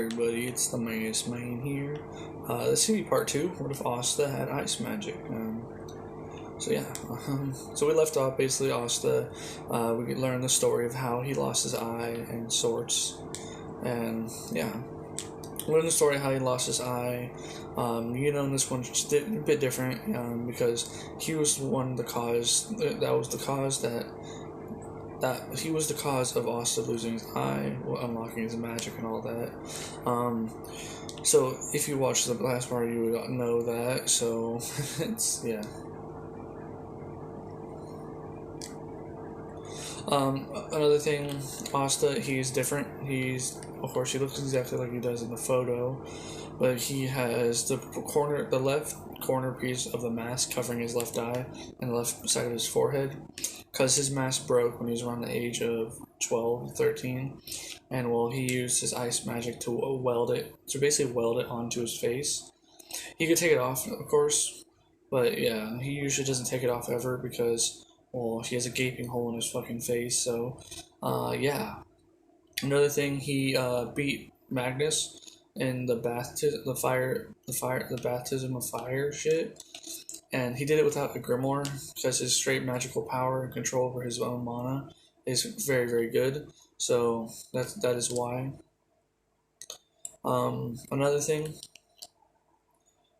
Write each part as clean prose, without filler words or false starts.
Everybody, it's the Magus Main here. This is gonna be part 2. What if Asta had ice magic? So we left off basically Asta. We could learn the story of how he lost his eye and sorts, and yeah, learn the story of how he lost his eye. This one's just a bit different because he was the cause. That was the cause that he was the cause of Asta losing his eye, unlocking his magic and all that. So if you watched the last part, you would know that. So it's yeah. Another thing, Asta, he's different. Of course, he looks exactly like he does in the photo, but he has the left corner piece of the mask covering his left eye and the left side of his forehead, because his mask broke when he was around the age of 12, 13, and well, he used his ice magic to basically weld it onto his face. He could take it off, of course, but yeah, he usually doesn't take it off ever because, well, he has a gaping hole in his fucking face. So, yeah. Another thing, he beat Magnus in the baptism of fire shit, and he did it without a grimoire because his straight magical power and control over his own mana is very, very good. So that is why. Another thing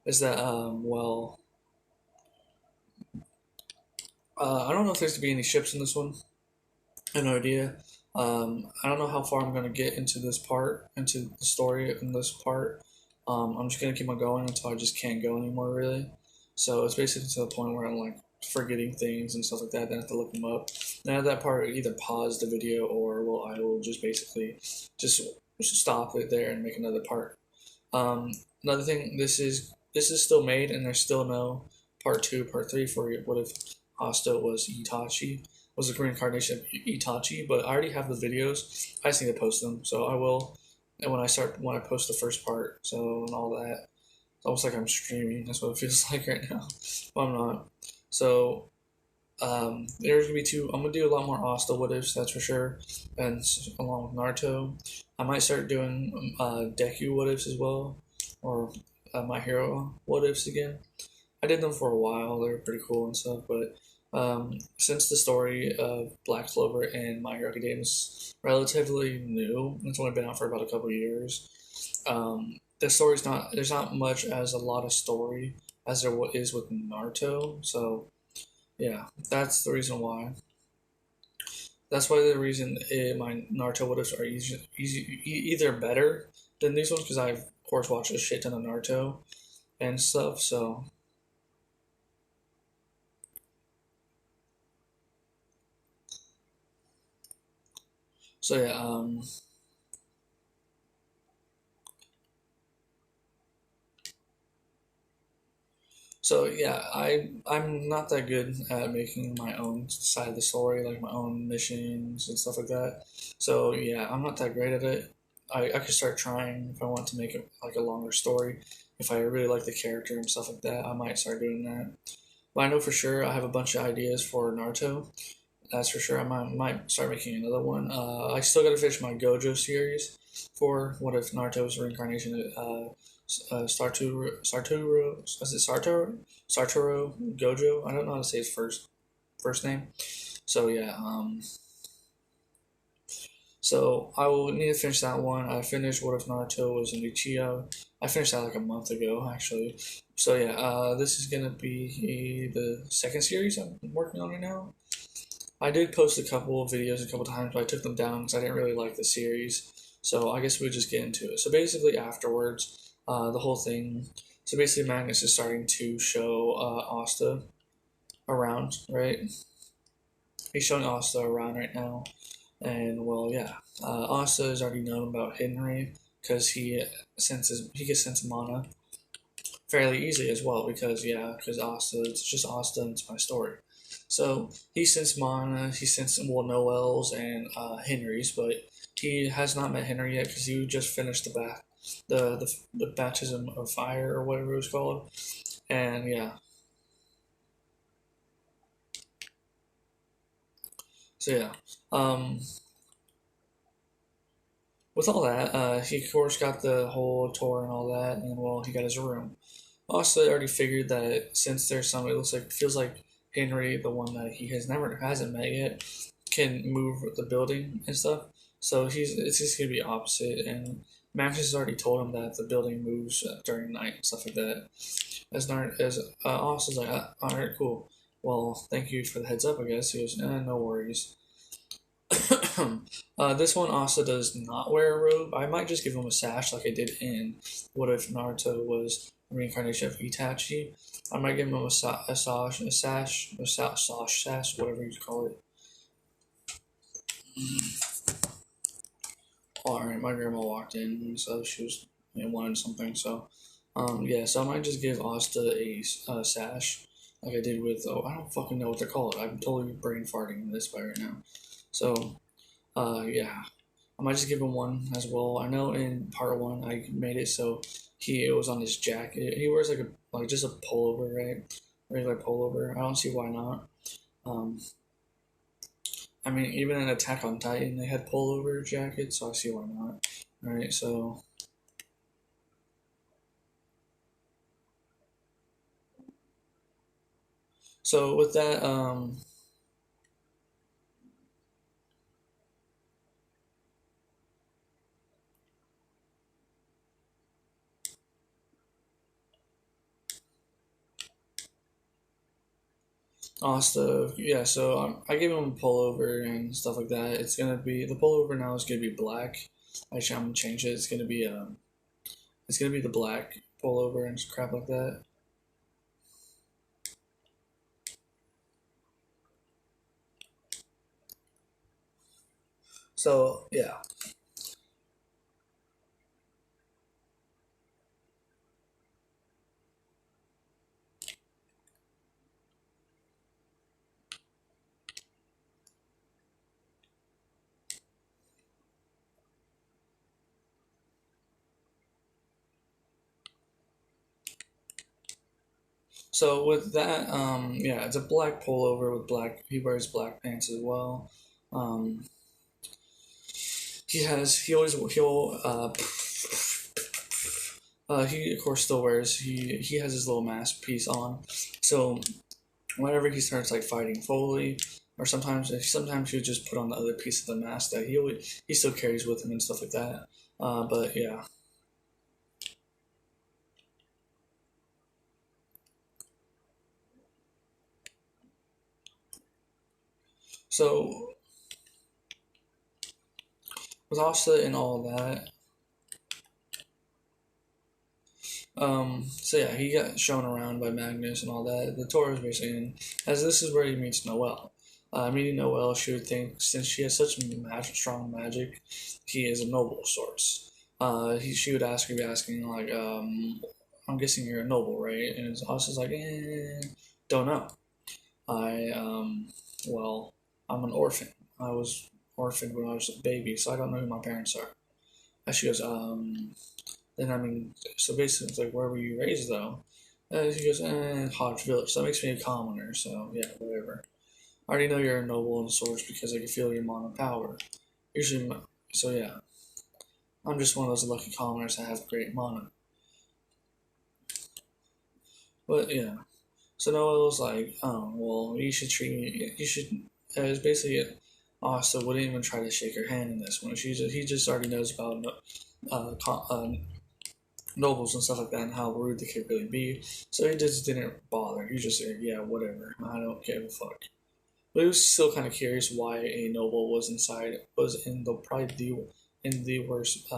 is that I don't know if there's to be any ships in this one. I have no idea. I don't know how far I'm gonna get into the story in this part. I'm just gonna keep on going until I just can't go anymore, really. So it's basically to the point where I'm like forgetting things and stuff like that. Then I have to look them up. Then at that part, either pause the video or I will just basically just stop it there and make another part. Another thing, this is still made, and there's still no part 2, part 3 for it. What if Asta was Itachi? Was a reincarnation of Itachi, but I already have the videos. I just need to post them, so I will. And when I post the first part, so and all that, it's almost like I'm streaming. That's what it feels like right now, but I'm not. So there's gonna be 2. I'm gonna do a lot more Asta what ifs, that's for sure, and along with Naruto, I might start doing Deku what ifs as well, or My Hero what ifs again. I did them for a while. They were pretty cool and stuff, but since the story of Black Clover and My Hero Academia is relatively new, it's only been out for about a couple years. There's not much as a lot of story as there is with Naruto. So yeah, that's the reason why. That's why the reason my Naruto what ifs are either better than these ones, because I've of course watched a shit ton of Naruto and stuff. So yeah, I'm not that good at making my own side of the story, like my own missions and stuff like that. So yeah, I'm not that great at it. I could start trying if I want to make it like a longer story. If I really like the character and stuff like that, I might start doing that. But I know for sure I have a bunch of ideas for Naruto. That's for sure. I might start making another one. I still gotta finish my Gojo series for What If Naruto's reincarnation. Sarturo, is it Sarturo Gojo. I don't know how to say his first name. So yeah. So I will need to finish that one. I finished What If Naruto was in Ichigo. I finished that like a month ago, actually. So yeah, this is gonna be the second series I'm working on right now. I did post a couple of videos a couple times, but I took them down because I didn't really like the series. So I guess we'll just get into it. So basically, afterwards, the whole thing. So basically, Magnus is starting to show Asta around, right? He's showing Asta around right now, and well, yeah, Asta is already known about Henry because he can sense mana fairly easily as well because Asta, it's just Asta and it's my story. So he sends mana, he sends Noel's and Henry's, but he has not met Henry yet because he just finished the baptism of fire or whatever it was called, and yeah. So yeah, with all that, he of course got the whole tour and all that, and well, he got his room. Also, I already figured that since there's some, it looks like feels like Henry, the one that he hasn't met yet, can move the building and stuff. So it's just gonna be opposite, and Max has already told him that the building moves during night and stuff like that. As Austin's like, all right, cool. Well, thank you for the heads up. I guess he goes, no worries. This one also does not wear a robe. I might just give him a sash like I did in What If Naruto Was a Reincarnation of Itachi. I might give him a sash, whatever you call it. Alright, my grandma walked in, so she was wanted something. So, yeah, so I might just give Asta a sash like I did with, I don't fucking know what they're called. I'm totally brain farting this by right now. So, yeah, I might just give him one as well. I know in part one I made it so it was on his jacket. He wears like just a pullover, right? Regular pullover. I don't see why not. Um, I mean, even in Attack on Titan, they had pullover jackets, so I see why not. All right, so with that, Asta, yeah, so I gave him a pullover and stuff like that. It's gonna be the pullover now is gonna be black. Actually, I'm gonna change it. It's gonna be the black pullover and crap like that. So yeah. So with that, yeah, it's a black pullover with black. He wears black pants as well. Um, he always he of course still wears he has his little mask piece on. So whenever he starts like fighting Foley, or sometimes he'll just put on the other piece of the mask that he still carries with him and stuff like that. But yeah. So with Asta and all that, so yeah, he got shown around by Magnus and all that. The tour is basically in, as this is where he meets Noelle. Meeting Noelle, she would think since she has such strong magic, he is a noble source. She would be asking like, I'm guessing you're a noble, right? And Asta's like, don't know. I well, I'm an orphan. I was orphaned when I was a baby, so I don't know who my parents are. And she goes, then I mean, so basically, it's like, where were you raised though? She goes, Hodge Village. So that makes me a commoner. So yeah, whatever. I already know you're a noble and a source because I can feel your mana power. Usually, so yeah, I'm just one of those lucky commoners that have great mana. But yeah, so Noah was like, oh well, you should treat me. You should. It was basically it. Asta wouldn't even try to shake her hand in this one. He just already knows about nobles and stuff like that and how rude they could really be. So he just didn't bother. He just said, yeah, whatever. I don't give a fuck. But he was still kind of curious why a noble was in the worst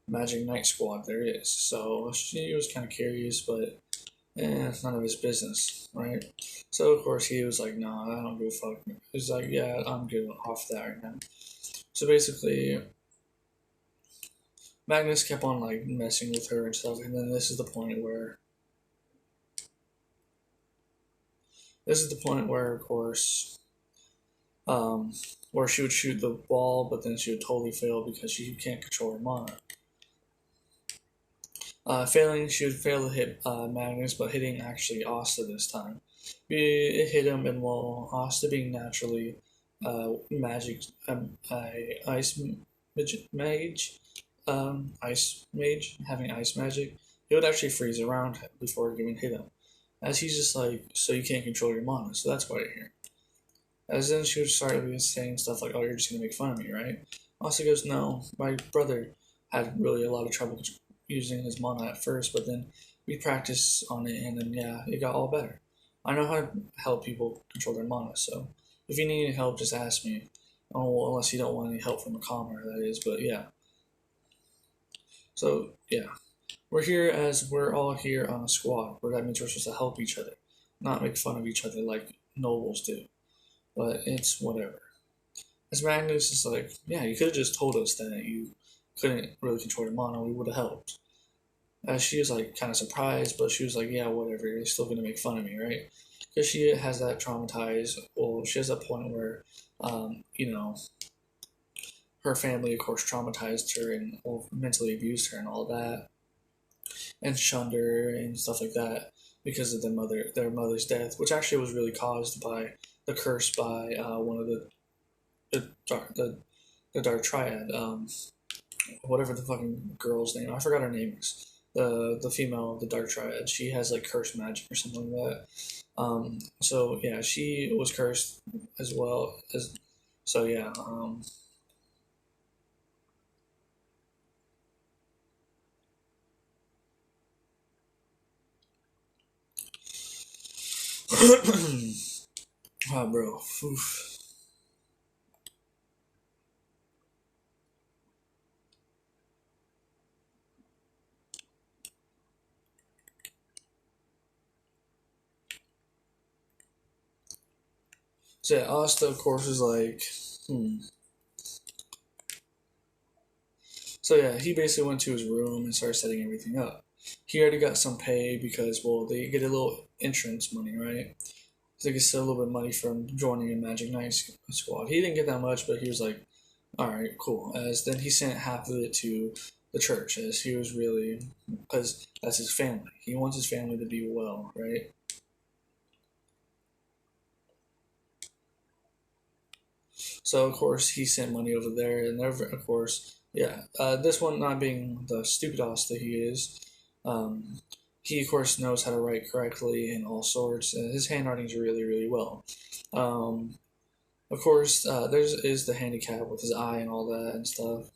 Magic Knight squad there is. So he was kind of curious, but it's none of his business, right? So of course he was like, nah, I don't give a fuck. He's like, yeah, I'm good off that right now. So basically, Magnus kept on like messing with her and stuff, and then this is the point where, of course, um, where she would shoot the ball, but then she would totally fail because she can't control her mana. She would fail to hit Magnus, but hitting actually Asta this time. It hit him, and while Asta being naturally magic, ice mage, ice mage, having ice magic, he would actually freeze around him before giving hit him. As he's just like, so you can't control your mana, so that's why you're here. As then she would start saying stuff like, oh, you're just gonna make fun of me, right? Also goes, no, my brother had really a lot of trouble using his mana at first, but then we practiced on it, and then yeah, it got all better. I know how to help people control their mana, so if you need any help, just ask me. Oh, well, unless you don't want any help from a commoner, that is, but yeah. So, yeah. We're here as we're all here on a squad, where that means we're supposed to help each other, not make fun of each other like nobles do. But it's whatever. As Magnus is like, yeah, you could have just told us that you couldn't really control your mana, we would have helped. She was like kind of surprised, but she was like, yeah, whatever, you're still gonna make fun of me, right? Because she has that traumatized, well, she has that point where, you know, her family, of course, traumatized her and mentally abused her and all that, and shunned her and stuff like that because of their mother's death, which actually was really caused by the curse by one of the Dark Triad, whatever the fucking girl's name. I forgot her name is. The female of the Dark Triad. She has like cursed magic or something like that. So yeah, she was cursed as well as. So yeah. Oh, bro. Oof. So yeah, Asta, of course, is like, So yeah, he basically went to his room and started setting everything up. He already got some pay because, well, they get a little entrance money, right? So they get a little bit of money from joining a Magic Knight squad. He didn't get that much, but he was like, all right, cool. As then he sent half of it to the church, as he was really, because that's his family. He wants his family to be well, right? So of course he sent money over there, and of course, yeah. This one not being the stupid ass that he is, um, he of course knows how to write correctly in all sorts. His handwriting's really really well. Um, of course, there's is the handicap with his eye and all that and stuff.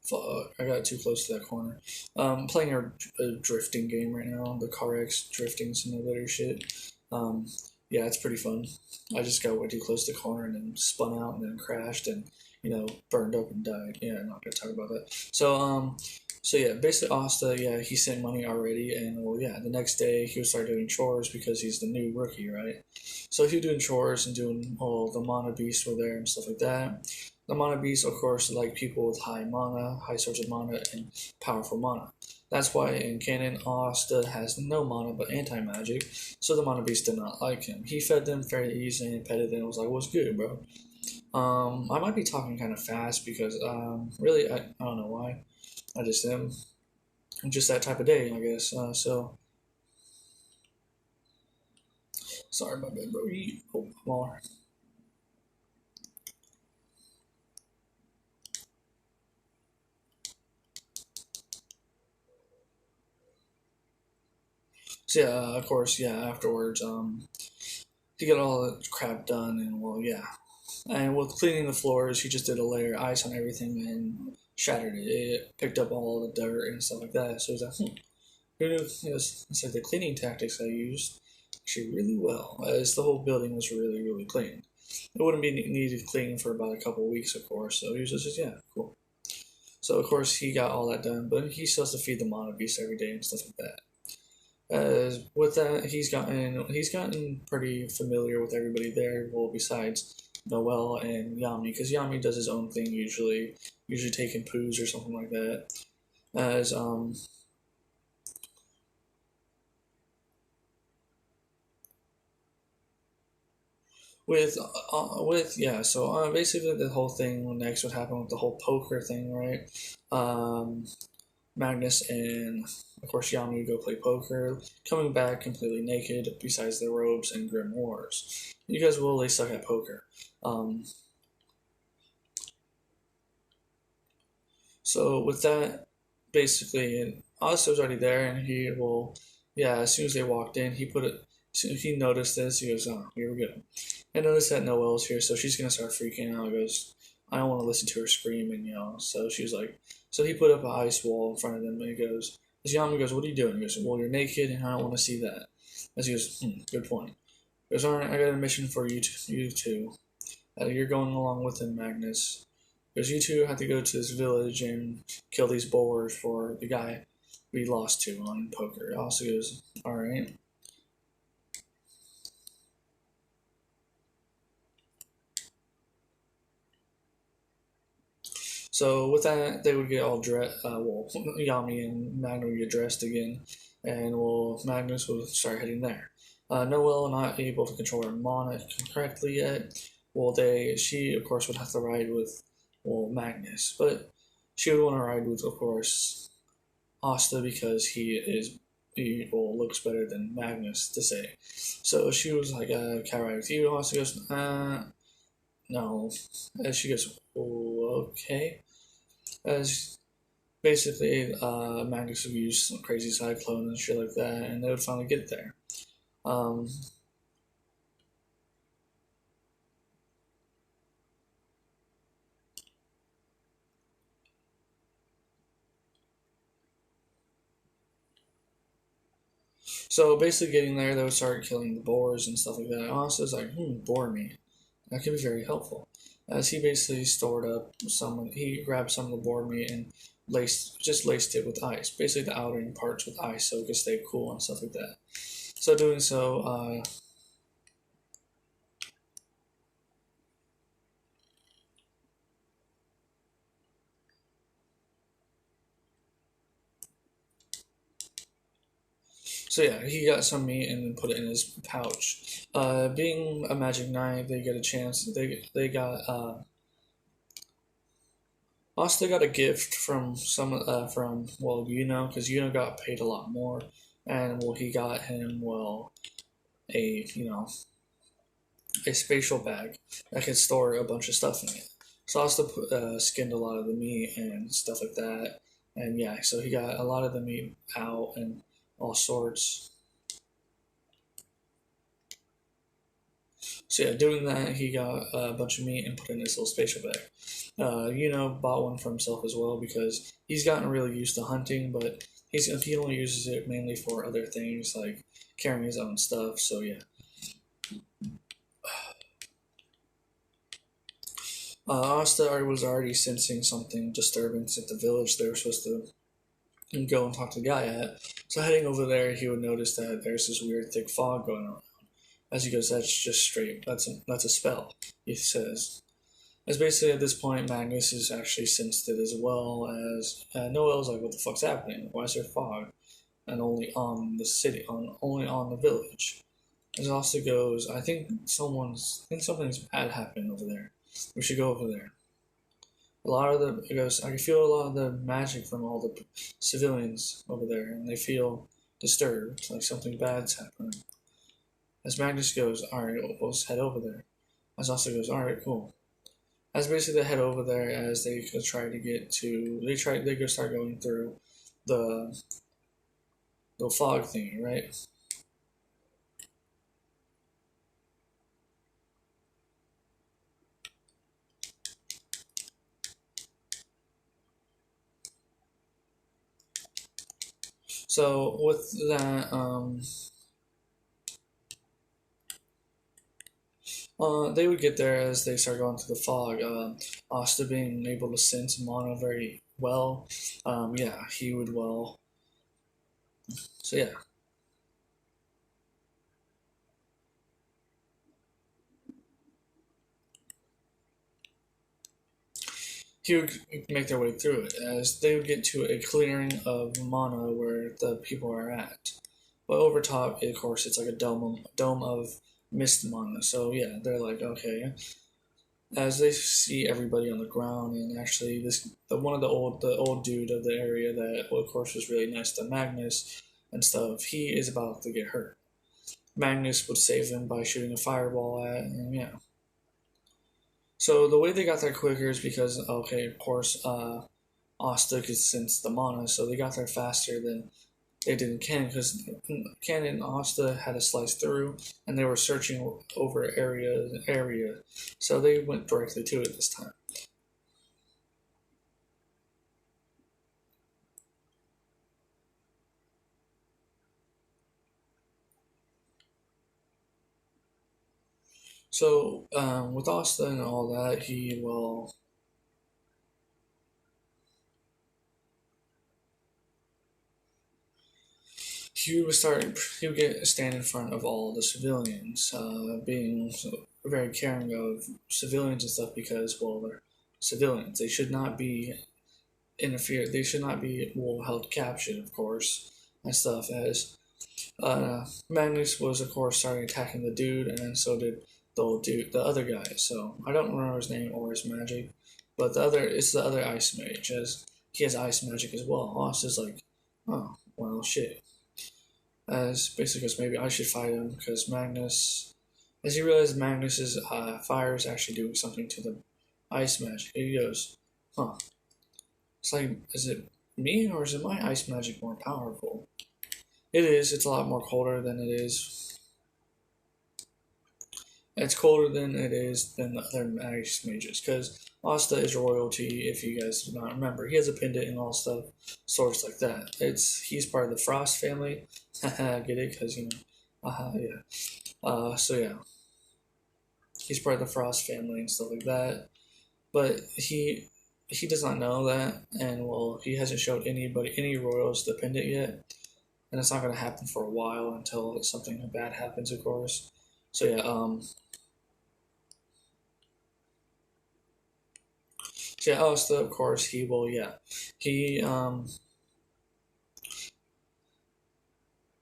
Fuck, I got too close to that corner. Playing a drifting game right now, the CarX drifting simulator shit. Um, yeah, it's pretty fun. I just got way too close to the corner and then spun out and then crashed and burned up and died. Yeah, I'm not gonna talk about that. So yeah, basically Asta, yeah, he sent money already, and well, yeah, the next day he would start doing chores because he's the new rookie, right? So he was doing chores and doing all the mana beasts were there and stuff like that. The mana beasts, of course, like people with high mana, high source of mana, and powerful mana. That's why in canon, Asta has no mana but anti magic, so the mana beasts did not like him. He fed them very easily and petted them and was like, "What's good, bro?" I might be talking kind of fast because really, I don't know why. I just am. I'm just that type of day, I guess. So sorry about that, bro. Oh, more. So yeah, of course, yeah. Afterwards, he got all the crap done, and well, yeah. And with cleaning the floors, he just did a layer of ice on everything and shattered it. It picked up all the dirt and stuff like that. So he's like, who knew? It's like the cleaning tactics I used actually really well, as the whole building was really, really clean. It wouldn't be needed cleaning for about a couple of weeks, of course. So he was just, yeah, cool. So of course he got all that done, but he still has to feed the mana beast every day and stuff like that. With that, he's gotten pretty familiar with everybody there. Well, besides Noel and Yami, because Yami does his own thing usually taking poos or something like that. As with yeah, so basically the whole thing next would happen with the whole poker thing, right? Um, Magnus and, of course, Yami go play poker, coming back completely naked, besides their robes and grimoires. You guys will really suck at poker. So with that, basically, Asta was already there, and he will, yeah. As soon as they walked in, he put it. So he noticed this. He goes, "Oh, here we go." I noticed that Noelle's here, so she's gonna start freaking out. He goes, "I don't want to listen to her scream," and so she's like, so he put up an ice wall in front of them, and he goes, as Yami goes, "What are you doing?" He goes, "Well, you're naked, and I don't want to see that." As he goes, "Good point." He goes, "All right, I got a mission for you two. You're going along with him, Magnus. Because you two have to go to this village and kill these boars for the guy we lost to on poker." Also goes, "Alright." So with that, they would get all dressed. Yami and Magnus would get dressed again, and Magnus would start heading there. Noelle not able to control her mana correctly yet. She of course would have to ride with, Magnus, but she would want to ride with, of course, Asta because looks better than Magnus to say. So she was like, "Can I ride with you?" Asta goes, "No." And she goes, "Oh, okay." As basically, Magnus would use some crazy cyclone and shit like that, and they would finally get there. Um, so basically, getting there, they would start killing the boars and stuff like that. Asta's like, boar meat. That could be very helpful. As he basically stored up he grabbed some of the boar meat and laced it with ice. Basically, the outer parts with ice so it could stay cool and stuff like that. So doing so, so yeah, he got some meat and then put it in his pouch. Being a magic knight, they get a chance. They got Asta got a gift from because got paid a lot more, and he got him a a spatial bag that could store a bunch of stuff in it. So Asta skinned a lot of the meat and stuff like that, and yeah, so he got a lot of the meat out and all sorts. So yeah, doing that, he got a bunch of meat and put in his little spatial bag. Bought one for himself as well because he's gotten really used to hunting, but he only uses it mainly for other things like carrying his own stuff. So yeah. Asta was already sensing something disturbance at the village they were supposed to go and talk to the guy at. So heading over there, he would notice that there's this weird thick fog going on. As he goes, "That's just straight. That's a spell," he says. As basically at this point, Magnus is actually sensed it as well as Noelle's like, "What the fuck's happening? Why is there fog? And only on the city, only on the village." As also goes, I think something's bad happening over there. We should go over there." It goes, "I can feel a lot of the magic from all the civilians over there, and they feel disturbed, like something bad's happening." As Magnus goes, "Alright, let's head over there." As also goes, "Alright, cool." As basically they head over there as they try to get to, they go start going through the fog thingy, right? So with that, they would get there as they start going through the fog. Asta being able to sense mana very well. Yeah, he would well. So yeah. He would make their way through it as they would get to a clearing of mana where the people are at. But over top, of course, it's like a dome of mist mana. So yeah, they're like, okay. as they see everybody on the ground, and actually one of the old dude of the area that, well, of course, was really nice to Magnus and stuff. He is about to get hurt. Magnus would save him by shooting a fireball at, and yeah. So the way they got there quicker is because, okay, of course, Asta could sense the mana, so they got there faster than they did in Ken, because Ken and Asta had a slice through, and they were searching over area, so they went directly to it this time. So with Asta and all that, he would get stand in front of all the civilians, being very caring of civilians and stuff, because, well, they're civilians. They should not be interfered. They should not be, well, held captive, of course, and stuff. As Magnus was, of course, starting attacking the dude, and then so did the other guy. So I don't remember his name or his magic, but it's the other ice mage, as he has ice magic as well. Oz is like, oh well, shit. As basically, because maybe I should fight him, because Magnus, as he realizes Magnus's fire is actually doing something to the ice magic, he goes, huh. It's like, is it me, or is it my ice magic more powerful? It is. It's a lot more colder than it is. It's colder than it is than the other ice mages, because Asta is royalty. If you guys do not remember, he has a pendant and all stuff, sorts like that. He's part of the Frost family. Get it? Because yeah. So yeah, he's part of the Frost family and stuff like that. But he does not know that, and, well, he hasn't showed any royals the pendant yet, and it's not going to happen for a while until something bad happens, of course. So yeah, Asta, of course, he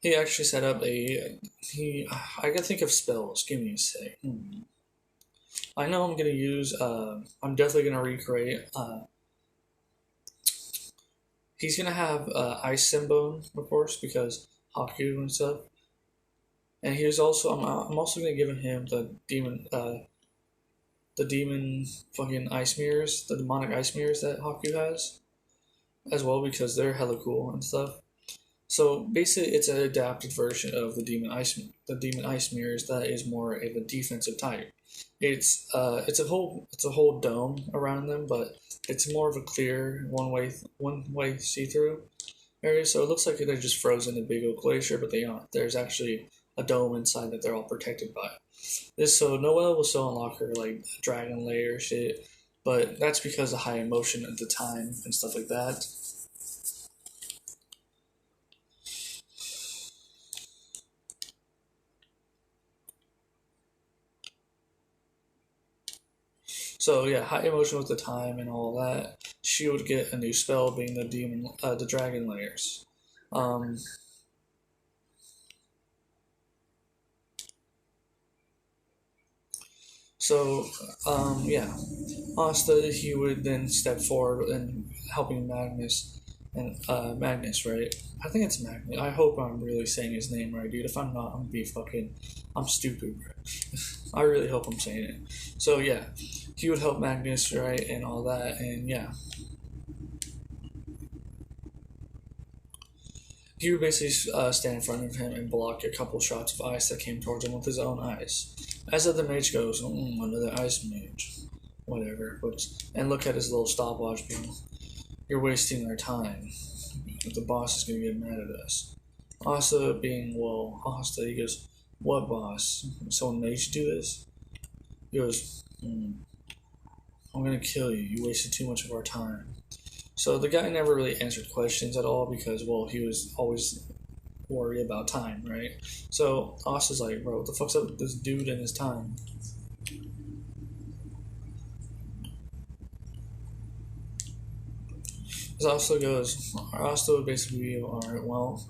he actually set up I gotta think of spells. Give me a sec. I know I'm gonna use. I'm definitely gonna recreate. He's gonna have Ice Symbone, of course, because Haku and stuff. And he's also. I'm also gonna give him the demon fucking ice mirrors, the demonic ice mirrors that Haku has, as well, because they're hella cool and stuff. So basically, it's an adapted version of the demon ice mirrors that is more of a defensive type. It's a whole dome around them, but it's more of a clear one way see through area. So it looks like they're just frozen in a big old glacier, but they aren't. There's actually a dome inside that they're all protected by. So Noelle will still unlock her like dragon layer shit, but that's because of high emotion at the time and stuff like that. So yeah, high emotion with the time and all that. She would get a new spell, being the dragon layers. Um, so yeah, Asta, he would then step forward and helping Magnus, right? I think it's Magnus. I hope I'm really saying his name right, dude. If I'm not, I'm stupid, bro. I really hope I'm saying it. So yeah, he would help Magnus, right, and all that, and yeah. He would basically stand in front of him and block a couple shots of ice that came towards him with his own eyes. As the other mage goes, another ice mage. Whatever. And look at his little stopwatch being, you're wasting our time. The boss is going to get mad at us. Asta being, well, Asta, he goes, what boss? Someone made you do this? He goes, I'm going to kill you. You wasted too much of our time. So the guy never really answered questions at all because, well, he was always worried about time, right? So Asta's like, bro, what the fuck's up with this dude and his time? Asta would basically be, alright, well,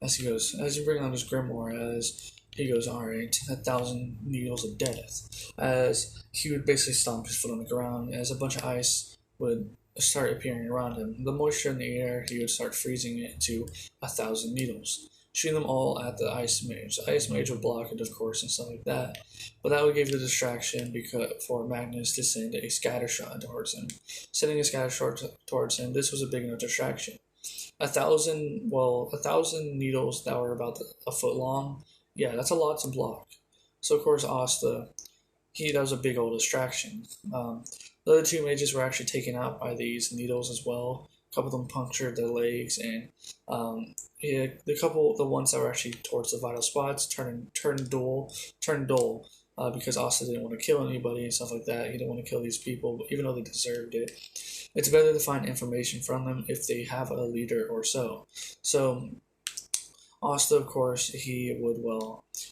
as he goes, as you bring on this grimoire, as He goes, alright, 1,000 needles of death. As he would basically stomp his foot on the ground, as a bunch of ice would start appearing around him. The moisture in the air, he would start freezing it to 1,000 needles, shooting them all at the ice mage. The ice mage would block it, of course, and stuff like that. But that would give the distraction because for Magnus to send a scatter shot towards him. Sending a scatter shot towards him, this was a big enough distraction. 1,000 needles that were about a foot long. Yeah, that's a lot to block. So of course Asta, that was a big old distraction. The other two mages were actually taken out by these needles as well. A couple of them punctured their legs, and the ones that were actually towards the vital spots turned dull, because Asta didn't want to kill anybody and stuff like that. He didn't want to kill these people, even though they deserved it. It's better to find information from them if they have a leader or so. So Asta, of course, he would,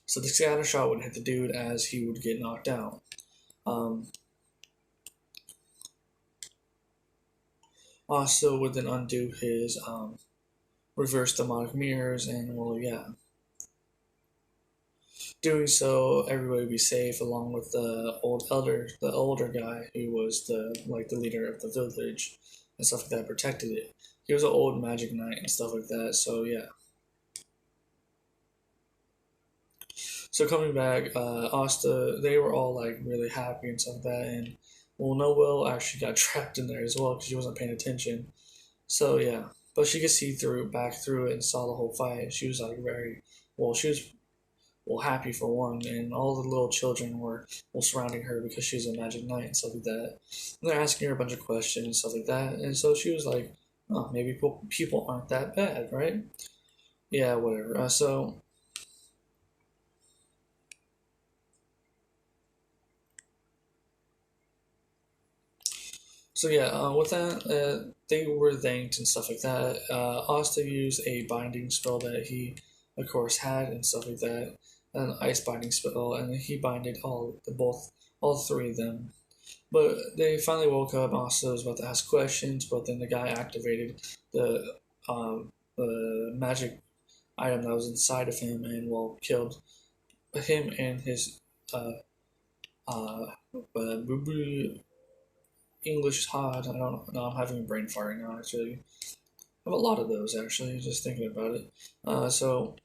so the scatter shot would hit the dude as he would get knocked out. Asta would then undo his reverse demonic mirrors, and doing so, everybody would be safe, along with the older guy who was the leader of the village and stuff like that, protected it. He was an old magic knight and stuff like that. So yeah. So coming back, Asta, they were all really happy and stuff like that, and Noelle actually got trapped in there as well because she wasn't paying attention. So yeah, but she could see back through it and saw the whole fight. She was she was happy for one, and all the little children were surrounding her because she was a magic knight and stuff like that. And they're asking her a bunch of questions and stuff like that, and so she was like, "Oh, maybe people aren't that bad, right?" Yeah, whatever. So yeah, with that, they were thanked and stuff like that. Asta used a binding spell that he, of course, had and stuff like that, an ice binding spell, and he binded all three of them. But they finally woke up. Asta was about to ask questions, but then the guy activated the magic item that was inside of him, and killed him and his English is hard. I don't know. I'm having a brain fart right now. Actually, I have a lot of those. Actually, just thinking about it. So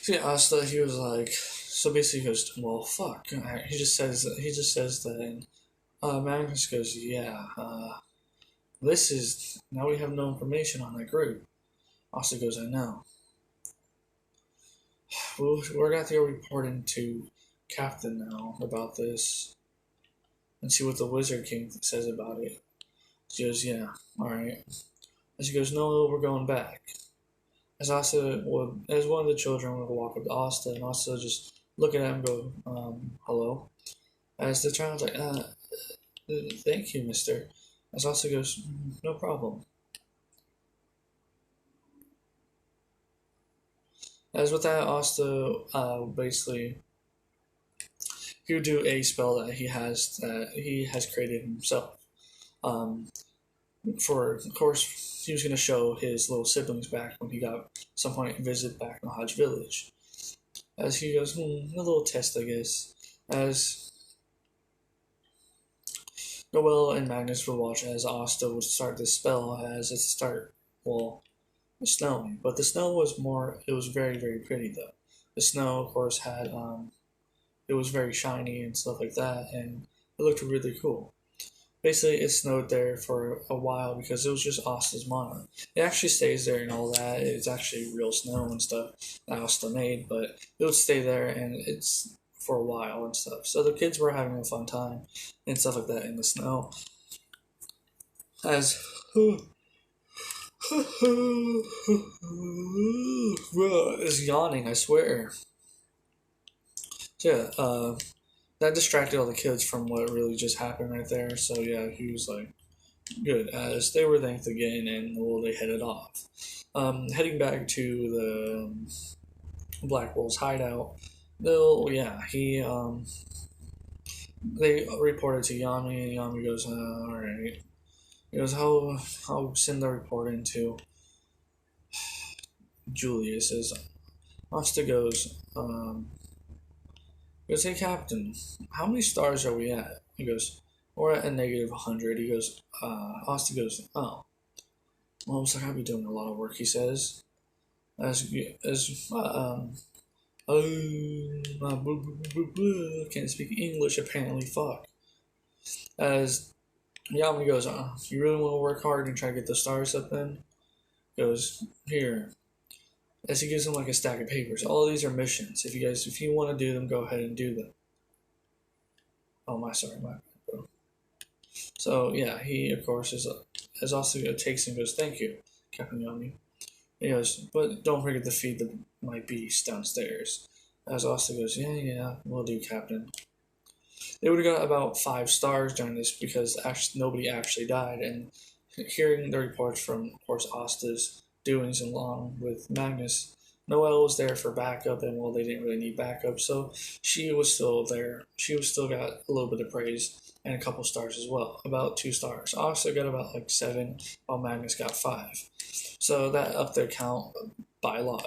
yeah, Asta. He was like. So basically, he goes, "Well, fuck." He just says that, and Magnus goes, "Yeah. This is now we have no information on that group." Asta goes, "I know. We're going to go reporting to Captain now about this and see what the Wizard King says about it." She goes, "Yeah, alright." And she goes, "No, we're going back." As as one of the children would walk up to Asta, and Asta just looking at him go, hello? As the child's like, thank you, mister. As Asta goes, no problem. As with that, Asta basically he would do a spell that he has created himself. Of course, he was going to show his little siblings back when he got some point visit back in Hodge Village. As he goes, a little test, I guess. As Noelle and Magnus would watch as Asta would start this spell, as it snowing. But the snow it was very, very pretty though. The snow, of course, it was very shiny and stuff like that, and it looked really cool. Basically, it snowed there for a while because it was just Asta's mana. It actually stays there and all that. It's actually real snow and stuff that Asta made, but it would stay there and it's for a while and stuff. So the kids were having a fun time and stuff like that in the snow. As is yawning, I swear. So yeah, that distracted all the kids from what really just happened right there. So yeah, he was like, good. As they were thanked again, and they headed off. Heading back to the Black Wolf's hideout. Though yeah, they reported to Yami, and Yami goes, all right. He goes, how send the report in to Julius. Says Asta goes, hey Captain, how many stars are we at? He goes, we're at a negative 100. He goes, Asta goes, oh, well, looks like I'll be doing a lot of work. He says, as can't speak English apparently. Fuck. As Yami goes, you really want to work hard and try to get the stars up then? Goes, here. As he gives him like a stack of papers. All of these are missions. If you want to do them, go ahead and do them. Oh my, sorry, my bro. So yeah, he of course is as also takes and goes, thank you, Captain Yami. He goes, but don't forget to feed my beast downstairs. As Asta goes, yeah, we'll do, Captain. They would have got about 5 stars during this because nobody actually died. And hearing the reports from, of course, Asta's doings along with Magnus, Noelle was there for backup, and well, they didn't really need backup, so she was still there. She was still got a little bit of praise and a couple stars as well, about 2 stars. Asta got about like 7, while Magnus got 5. So that upped their count by a lot.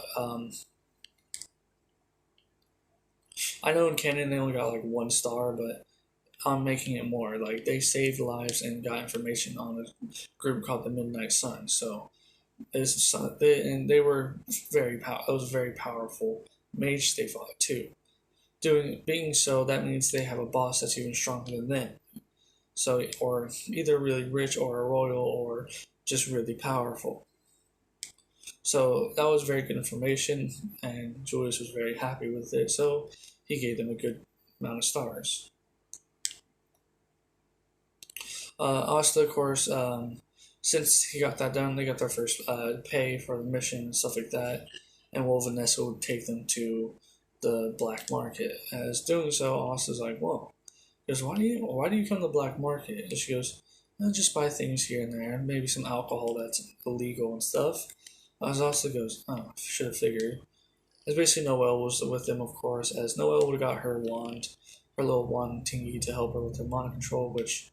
I know in canon they only got like 1 star, but I'm making it more. Like they saved lives and got information on a group called the Midnight Sun. So they were very it was very powerful mage they fought too. Being so, that means they have a boss that's even stronger than them. So, or either really rich or a royal or just really powerful. So that was very good information, and Julius was very happy with it. So he gave them a good amount of stars. Asta, of course, since he got that done, they got their first pay for the mission and stuff like that. And Vanessa would take them to the black market. As doing so, Asta's like, "Whoa," he goes, why do you come to the black market?" And she goes, "Just buy things here and there, maybe some alcohol that's illegal and stuff." As Asta goes, "Oh, should have figured." As basically Noelle was with them, of course, as Noelle would have got her wand, her little wand thingy to help her with her mana control, which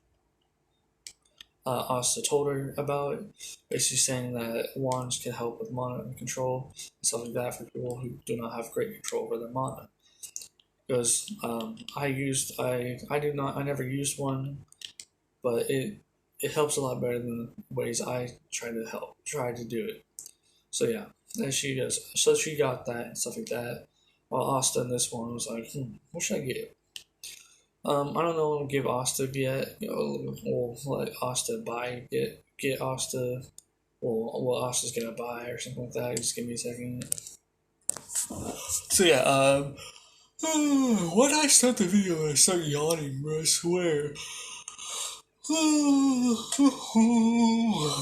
Asta told her about, basically saying that wands can help with mana control and stuff like that for people who do not have great control over their mana. Because I never used one, but it helps a lot better than the ways I try to do it. So yeah, and she got that and stuff like that. While Asta in this one was like, what should I get? I don't know what to give Asta yet. We'll let Asta get Asta. Well, what Asta's gonna buy or something like that. Just give me a second. So yeah, when I start the video, I start yawning, bro. I swear.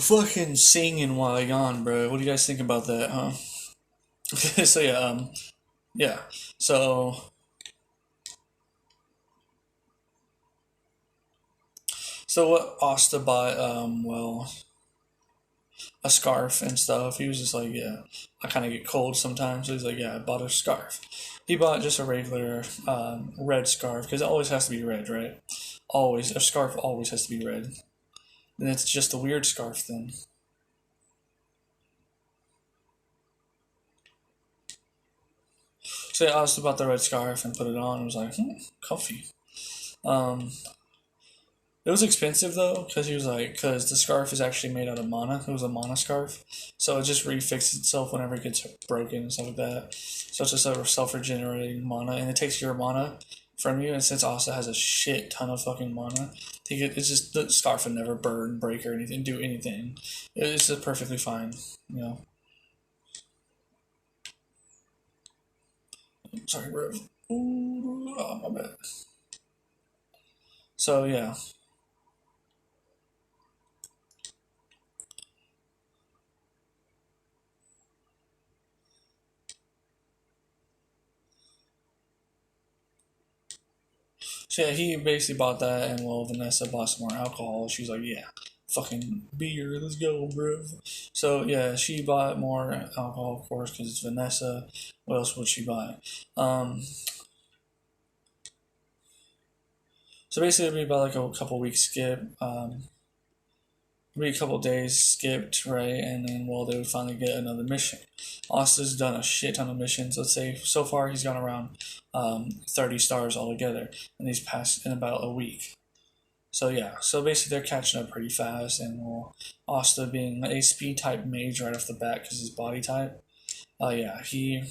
Fucking singing while I yawn, bro. What do you guys think about that, huh? So yeah. So what Asta bought, a scarf and stuff. He was just like, yeah, I kind of get cold sometimes. So he's like, yeah, I bought a scarf. He bought just a regular red scarf because it always has to be red, right? Always. A scarf always has to be red. And it's just a weird scarf then. So I asked about the red scarf and put it on. I was like, comfy. Um, It was expensive though, because the scarf is actually made out of mana. It was a mana scarf, so it just refixes itself whenever it gets broken and stuff like that. So it's just a self-regenerating mana, and it takes your mana from you. And since Asta has a shit ton of fucking mana, it's just the scarf would never burn, break, or anything, do anything. It's just perfectly fine, you know. Sorry, bro. Ooh, oh, my bad. So yeah. So yeah, he basically bought that, and well, Vanessa bought some more alcohol. She was like, "Yeah, fucking beer, let's go, bro." So yeah, she bought more alcohol, of course, because it's Vanessa. What else would she buy? Um, So basically, it'll be about like a couple weeks skip. It'll be a couple days skipped, right? And then, well, they would finally get another mission. Asta's done a shit ton of missions. Let's say so far he's gone around 30 stars altogether in these past in about a week. So yeah, so basically they're catching up pretty fast, and well, Asta being a speed type mage right off the bat because his body type. Yeah, he.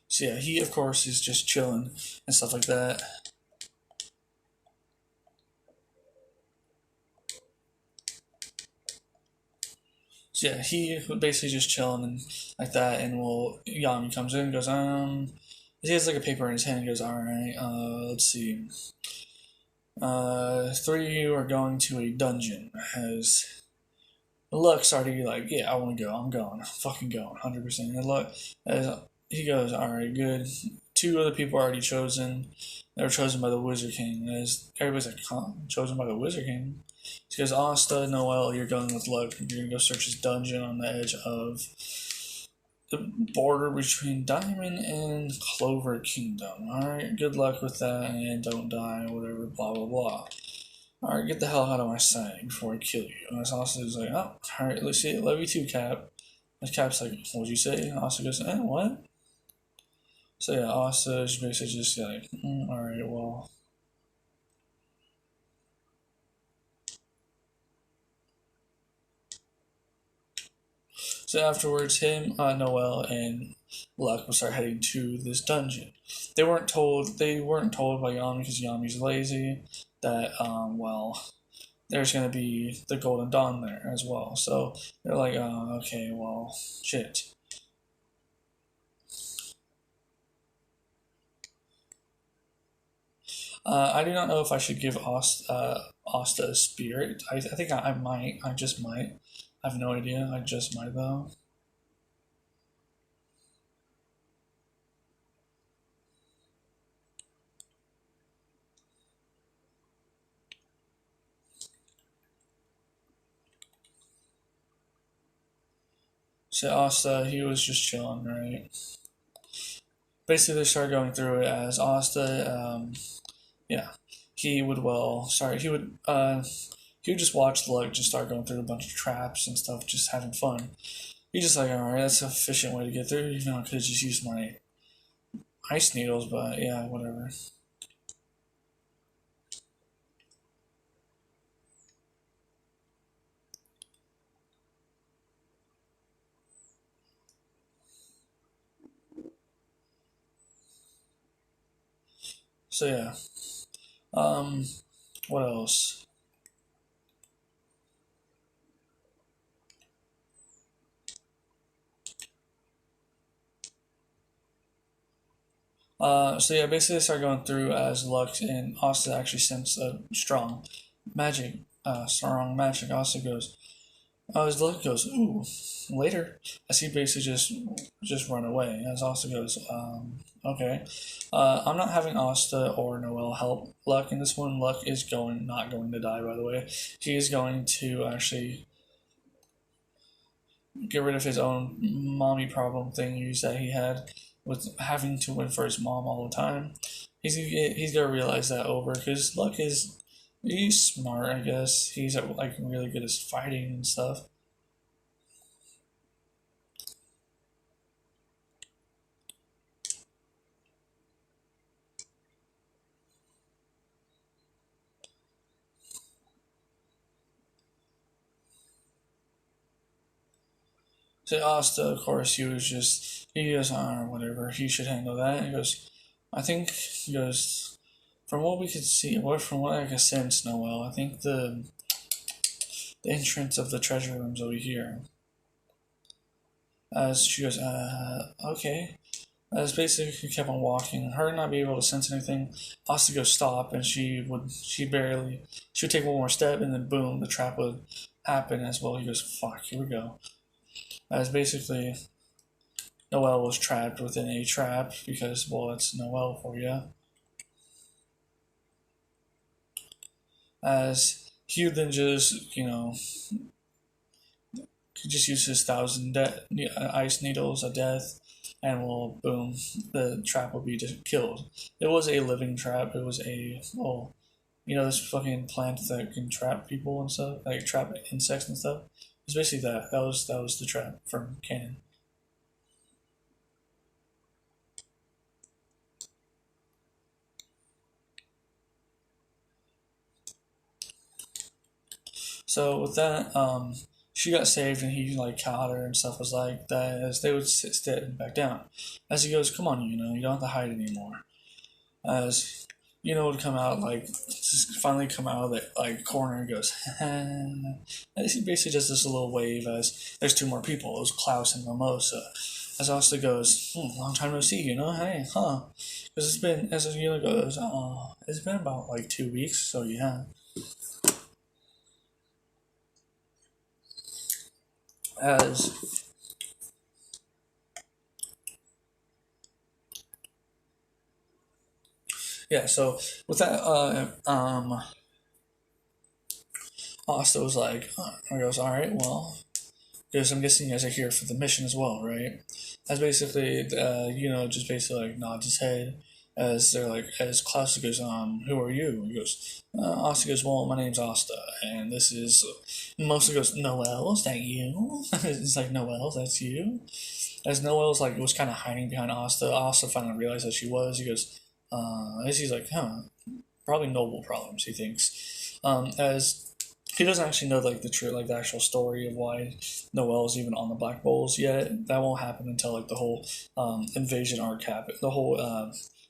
So yeah, he of course is just chilling and stuff like that. So yeah, he basically just chilling and like that, and well, Yami comes in and goes, he has like a paper in his hand and goes, alright, let's see. Three of you are going to a dungeon. As Luck's already like, yeah, I want to go. I'm going. I'm fucking going. 100%. And Luck, as he goes, all right, good. Two other people are already chosen. They were chosen by the Wizard King. As everybody's like, huh? Chosen by the Wizard King? He goes, Asta, Noel, you're going with Luck. You're going to go search this dungeon on the edge of the border between Diamond and Clover Kingdom. Alright, good luck with that, and don't die, or whatever, blah, blah, blah. Alright, get the hell out of my sight before I kill you. And Asta's like, oh, alright, let's see, love you too, Cap. And Cap's like, what'd you say? And Asta goes, what? So yeah, Asta is basically just like, alright, well. So afterwards, him, Noel, and Luck will start heading to this dungeon. They weren't told by Yami because Yami's lazy that well, there's gonna be the Golden Dawn there as well. So they're like, okay, well, shit. I do not know if I should give Asta a spirit. I think I might. I just might. I have no idea. I just might though. So Asta, he was just chilling, right? Basically, they started going through it as Asta. Yeah, he would just watch the just start going through a bunch of traps and stuff, just having fun. He's just like, alright, that's an efficient way to get through. You know, I could have just used my ice needles, but yeah, whatever. So yeah. Um, what else? So yeah, basically they start going through as Lux and Asta actually sense a strong magic. Strong magic. Asta goes, as Lux goes, ooh, later. As he basically just run away. As Asta goes, okay. I'm not having Asta or Noel help Luck in this one. Luck is not going to die, by the way. He is going to actually get rid of his own mommy problem thing that he had with having to win for his mom all the time. He's gonna realize that over because Luck he's smart, I guess. He's like really good at fighting and stuff. So Asta, of course, he goes, whatever, he should handle that. He goes, I think he goes, from what we could see, from what I can sense, Noel, I think the entrance of the treasure room's over here. As she goes, okay. As basically she kept on walking, her not being able to sense anything, Asta goes stop, and she would take one more step, and then boom, the trap would happen as well. He goes, fuck, here we go. As basically Noel was trapped within a trap because, well, it's Noel for you. As he would then just, could just use his 1,000 ice needles of death and well, boom, the trap will be just killed. It was a living trap. It was this fucking plant that can trap people and stuff, like trap insects and stuff. It's basically that. That was the trap from Canon. So with that, she got saved, and he like caught her and stuff. Was like that as they would sit back down. As he goes, "Come on, you don't have to hide anymore." As would come out like just finally come out of the like corner and goes, and he basically does this little wave as there's two more people. It was Klaus and Mimosa. As Asta goes, long time no see, hey, huh? Because it's been, as goes, it's been about like 2 weeks, so yeah. As yeah, so with that, Asta was like, I goes, all right, well, because I'm guessing you guys are here for the mission as well, right? That's basically, just basically like nods his head as they're like, as Klaus goes, who are you? He goes, Asta goes, well, my name's Asta, and this is, mostly goes, Noelle, is that you? It's like, Noelle, that's you? As Noelle's like, was kind of hiding behind Asta finally realized that she was. He goes, as he's like, probably noble problems, he thinks. As he doesn't actually know like the true like the actual story of why Noel's even on the Black Bowls yet. That won't happen until like the whole invasion arc happen, the whole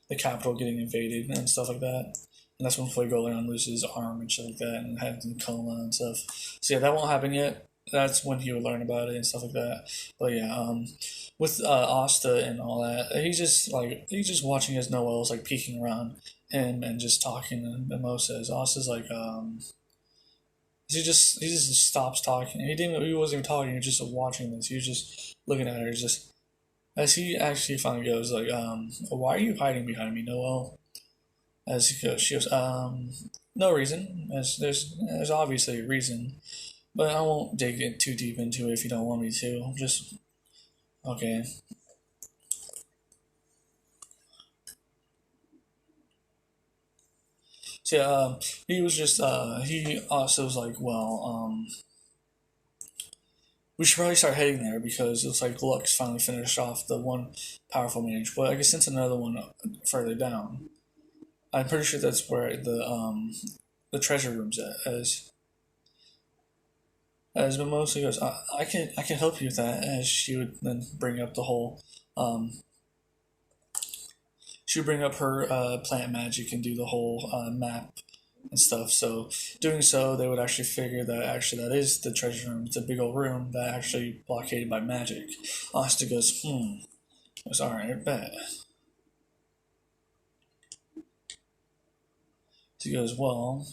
the capital getting invaded and stuff like that. And that's when Fuegoleon loses his arm and shit like that, and has in coma and stuff. So yeah, that won't happen yet. That's when he would learn about it and stuff like that. But yeah, with Asta and all that, he's just watching as Noel's like peeking around him and just talking to Mimosa. As Asta's like he just stops talking. He wasn't even talking. He was just watching this. He was just looking at her. Just as he actually finally goes like, why are you hiding behind me, Noelle? As she goes, no reason. As there's obviously a reason, but I won't dig it too deep into it if you don't want me to. Just okay. So yeah, he was just he also was like, well, we should probably start heading there because it looks like Lux finally finished off the one powerful mage. But I guess since another one further down, I'm pretty sure that's where the treasure room's at. As Mimosa goes, I can help you with that. As she would then bring up the whole she would bring up her plant magic and do the whole map and stuff. So doing so, they would actually figure that actually that is the treasure room. It's a big old room that actually blockaded by magic. Asta goes, It's alright, bet. He goes, well,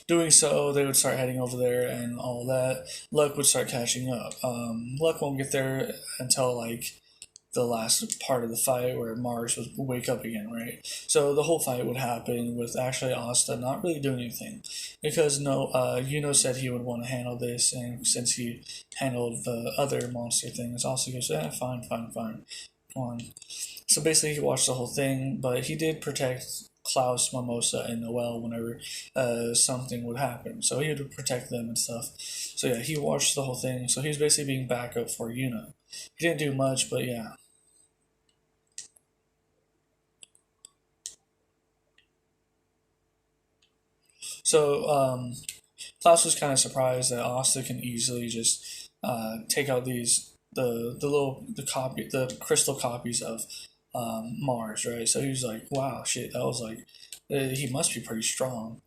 doing so, they would start heading over there and all that. Luck would start catching up. Luck won't get there until like the last part of the fight where Mars would wake up again, right? So the whole fight would happen with actually Asta not really doing anything because said he would want to handle this, and since he handled the other monster things, Asta goes, fine, fine, fine, come on. So basically, he watched the whole thing, but he did protect Klaus, Mimosa, and Noelle whenever something would happen. So he would protect them and stuff. So yeah, he watched the whole thing. So he was basically being backup for Yuna. He didn't do much, but yeah. So Klaus was kind of surprised that Asta can easily just take out the crystal copies of Mars, right? So he was like, "Wow, shit!" That was like, he must be pretty strong.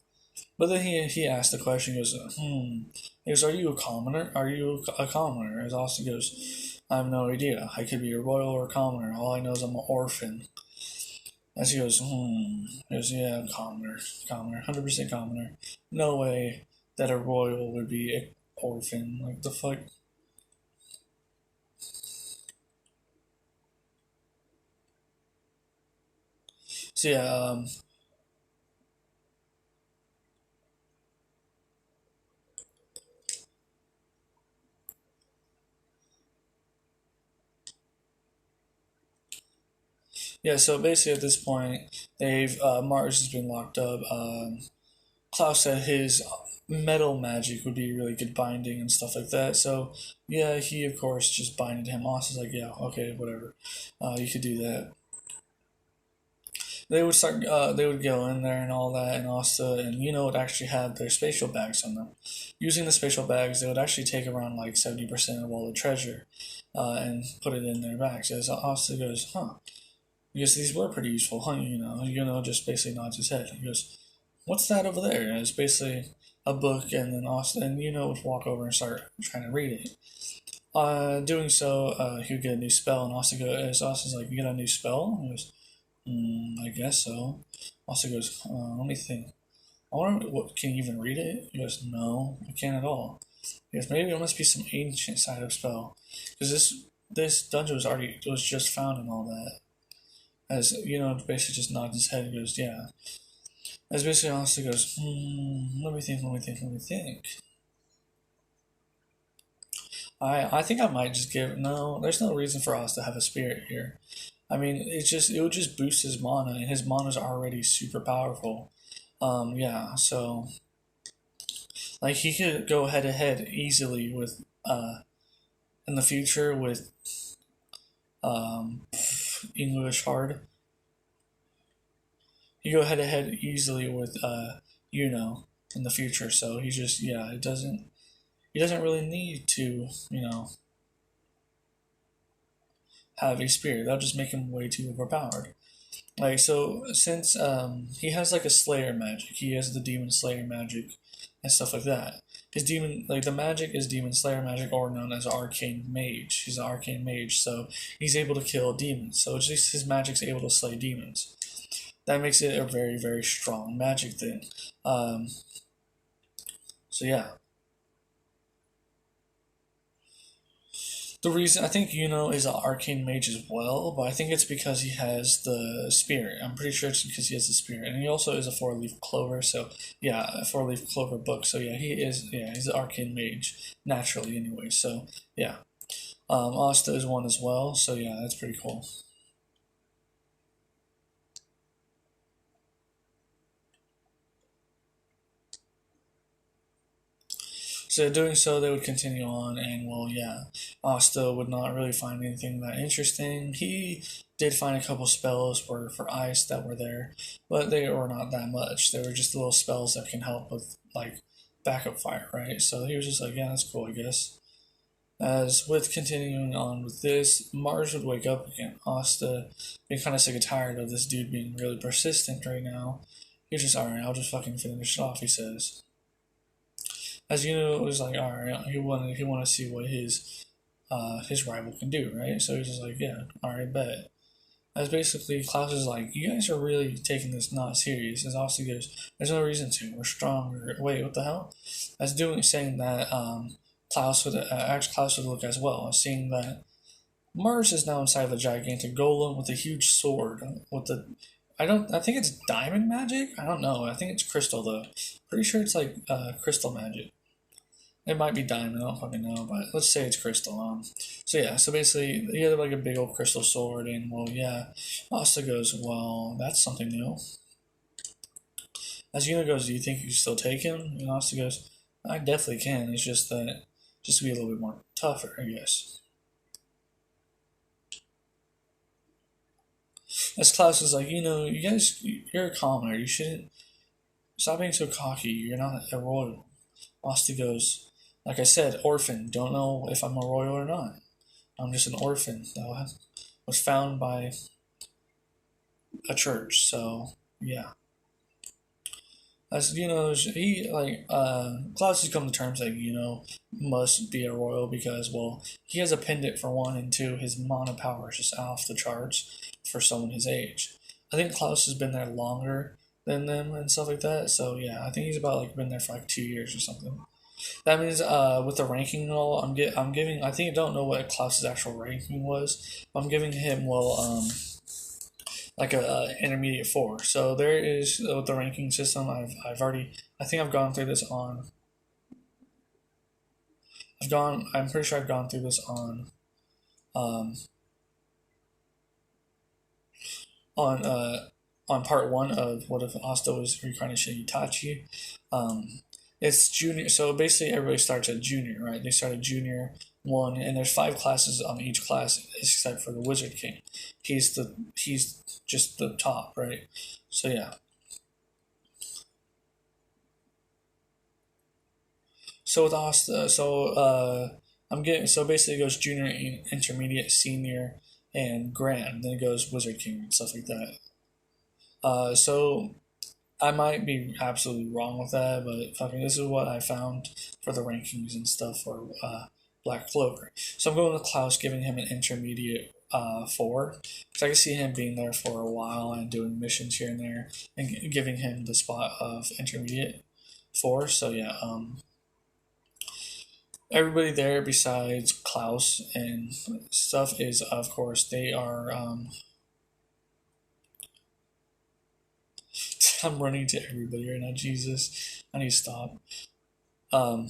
But then he asked the question. He goes, He goes, "Are you a commoner? Are you a commoner?" As Austin goes, "I have no idea. I could be a royal or a commoner. All I know is I'm an orphan." As he goes, He goes, "Yeah, commoner, 100% commoner. No way that a royal would be an orphan. Like the fuck." So yeah, yeah. So basically, at this point, they've Mars has been locked up. Klaus said his metal magic would be really good binding and stuff like that. So yeah, he of course just binded him. Austin's like, yeah, okay, whatever, you could do that. They would start. They would go in there and all that, and Asta and would actually have their spatial bags on them. Using the spatial bags, they would actually take around like 70% of all the treasure, and put it in their bags. As Asta goes, huh? Because these were pretty useful, huh? Just basically nods his head. He goes, "What's that over there?" And it's basically a book, and then Austin, would walk over and start trying to read it. Doing so, he would get a new spell, and Austin's like, "You get a new spell?" He goes, I guess so. Also goes, let me think. I wonder, can you even read it? He goes, no, I can't at all. He goes, maybe it must be some ancient side of spell, because this dungeon was just found and all that. As basically just nods his head and goes, yeah. As basically also goes, let me think. I think I might just give no. There's no reason for us to have a spirit here. I mean, it would just boost his mana, and his mana is already super powerful. Yeah. So like he could go head to head easily with in the future with um English hard. He go head to head easily with in the future. So he just it doesn't he doesn't really need to have a spirit. That'll just make him way too overpowered. Like so, since he has like a Slayer magic, he has the Demon Slayer magic and stuff like that. His demon like the magic is Demon Slayer magic, or known as Arcane Mage. He's an Arcane Mage, so he's able to kill demons. So it's just his magic's able to slay demons. That makes it a very very strong magic thing. Um, so yeah, the reason I think is an arcane mage as well, but I think it's because he has the spirit. I'm pretty sure it's because he has the spirit, and he also is a four-leaf clover. So yeah, a four-leaf clover book. So yeah, he is. Yeah, he's an arcane mage naturally anyway. So yeah, Asta is one as well. So yeah, that's pretty cool. So doing so, they would continue on, and well, yeah, Asta would not really find anything that interesting. He did find a couple spells for ice that were there, but they were not that much. They were just little spells that can help with like backup fire, right? So he was just like, yeah, that's cool, I guess. As with continuing on with this, Mars would wake up again. Asta being kind of sick and tired of this dude being really persistent right now. He's just alright. I'll just fucking finish it off. He says. As it was like, all right, he wanted to see what his rival can do, right? So he's just like, yeah, all right, bet. As basically Klaus is like, you guys are really taking this not serious. As Austin goes, there's no reason to. We're stronger. Wait, what the hell? As doing saying that, Klaus would look as well, seeing that Mars is now inside of a gigantic golem with a huge sword. With the, I think it's diamond magic. I don't know. I think it's crystal though. Pretty sure it's like crystal magic. It might be diamond, I don't fucking know, but let's say it's crystal. So yeah, so basically, he had like a big old crystal sword, and well, yeah. Asta goes, well, that's something new. As Yuna goes, do you think you can still take him? And Asta goes, I definitely can. It's just that, just to be a little bit more tougher, I guess. As Klaus is like, you guys, you're a commoner. You shouldn't stop being so cocky. You're not a royal. Asta goes, like I said, orphan. Don't know if I'm a royal or not. I'm just an orphan that was found by a church. So yeah, as he like Klaus has come to terms that must be a royal because well he has a pendant for one and two his mana power is just off the charts for someone his age. I think Klaus has been there longer than them and stuff like that. So yeah, I think he's about like been there for like 2 years or something. That means with the ranking and all, I'm giving. I don't know what Klaus's actual ranking was. I'm giving him like a intermediate 4. So there is with the ranking system. I've already, I think I've gone through this on. I'm pretty sure I've gone through this um, on on part 1 of what if Asta was reincarnation Itachi. Um, it's junior, so basically everybody starts at junior, right? They start at junior 1, and there's 5 classes on each class except for the Wizard King. He's just the top, right? So yeah. So with Asta, I'm getting, so basically it goes junior, intermediate, senior, and grand. Then it goes Wizard King and stuff like that. So I might be absolutely wrong with that, but fucking this is what I found for the rankings and stuff for Black Clover. So I'm going with Klaus, giving him an intermediate 4. So I can see him being there for a while and doing missions here and there, and giving him the spot of intermediate 4. So yeah, everybody there besides Klaus and stuff is, of course, they are. I'm running to everybody right now. Jesus, I need to stop. Um,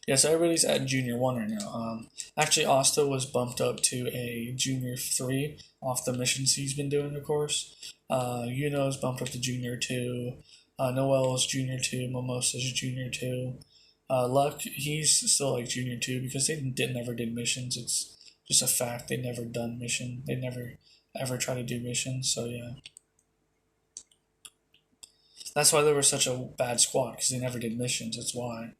yeah, so everybody's at junior 1 right now. Actually, Asta was bumped up to a junior 3 off the missions he's been doing, of course. Yuno's bumped up to junior 2. Noel's junior 2. Mimosa's junior 2. Luck, he's still like junior 2 because they never did missions. It's just a fact. They never done mission. They never ever try to do missions. So yeah, that's why they were such a bad squad because they never did missions. That's why.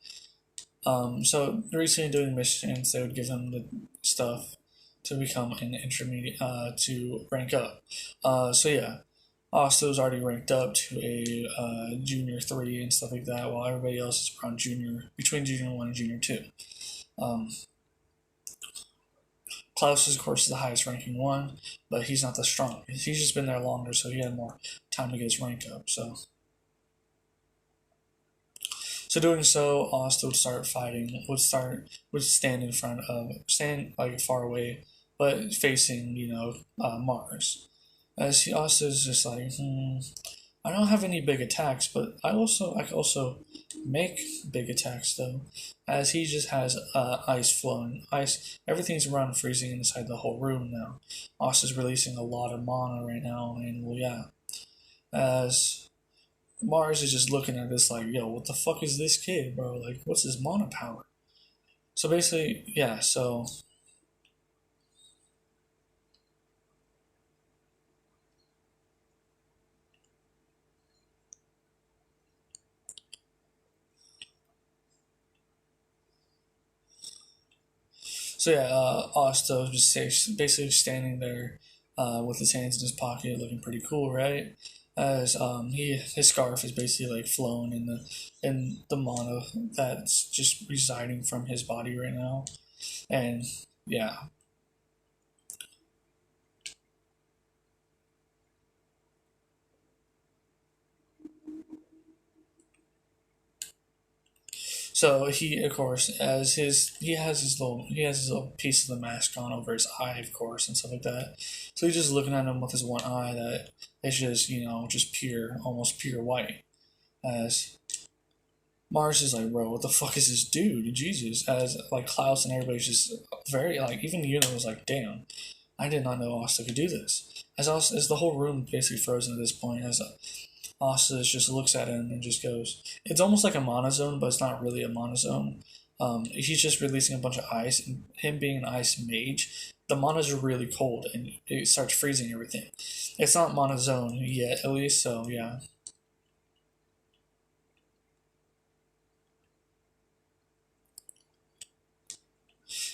So recently doing missions, they would give them the stuff to become an intermediate, to rank up. So yeah, Osto's already ranked up to a junior 3 and stuff like that, while everybody else is around between junior 1 and junior 2. Klaus is, of course, the highest ranking 1, but he's not the strongest. He's just been there longer, so he had more time to get his rank up. So doing so, Asta would start fighting, would stand in front of, stand like far away, but facing, Mars. As Asta is just like, I don't have any big attacks, but I can also make big attacks though, as he just has ice flowing, everything's around freezing inside the whole room now. Asta's releasing a lot of mana right now, and well, yeah, as Mars is just looking at this like, yo, what the fuck is this kid, bro? Like, what's his mana power? So basically, yeah, so yeah, Asta just basically standing there with his hands in his pocket, looking pretty cool, right? As his scarf is basically like flown in the mana that's just residing from his body right now, and yeah. So he, of course, as he has his little piece of the mask on over his eye, of course, and stuff like that. So he's just looking at him with his one eye that is just just pure, almost pure white. As Mars is like, bro, what the fuck is this dude? Jesus. As like Klaus and everybody's just very like, even Yuno was like, damn, I did not know Asta could do this. As the whole room basically frozen at this point, as Asta just looks at him and just goes, it's almost like a monozone, but it's not really a monozone. He's just releasing a bunch of ice, and him being an ice mage, the monos are really cold and it starts freezing everything. It's not monozone yet, at least, so yeah.